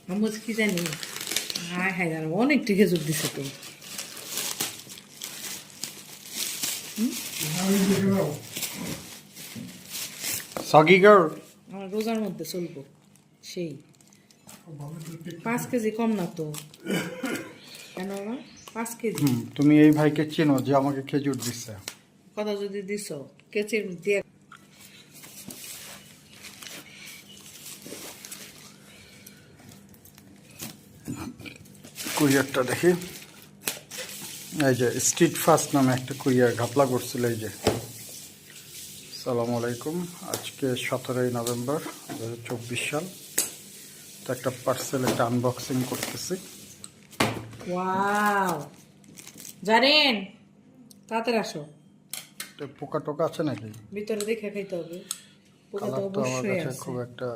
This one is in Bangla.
আমি কি জানি হায় হায় জানো অনেকটা খেজুর দিছে তো সগি গার্ল আমার রোজার মধ্যে চলবো সেই 5 কেজি কম না তো কেন না 5 কেজি তুমি এই ভাইকে চেনো যে আমাকে খেজুর দিচ্ছে কথা যদি দিছ কেচের দিয়ে কুরিয়ারটা দেখি এই যে স্ট্রিট ফাস্ট নামে একটা কুরিয়ার ঘাপলা করছিল এই যে আসসালামু আলাইকুম আজকে 17ই নভেম্বর 2024 সাল তো একটা পার্সেল একটা আনবক্সিং করতেছি ওয়াও জানেন তাড়াতাড়ি আসো তো পোকা টোকা আছে নাকি ভিতরে দেখে খাইতে হবে পোকা তো কালারটা আমার অবশ্যই কাছে আছে খুব একটা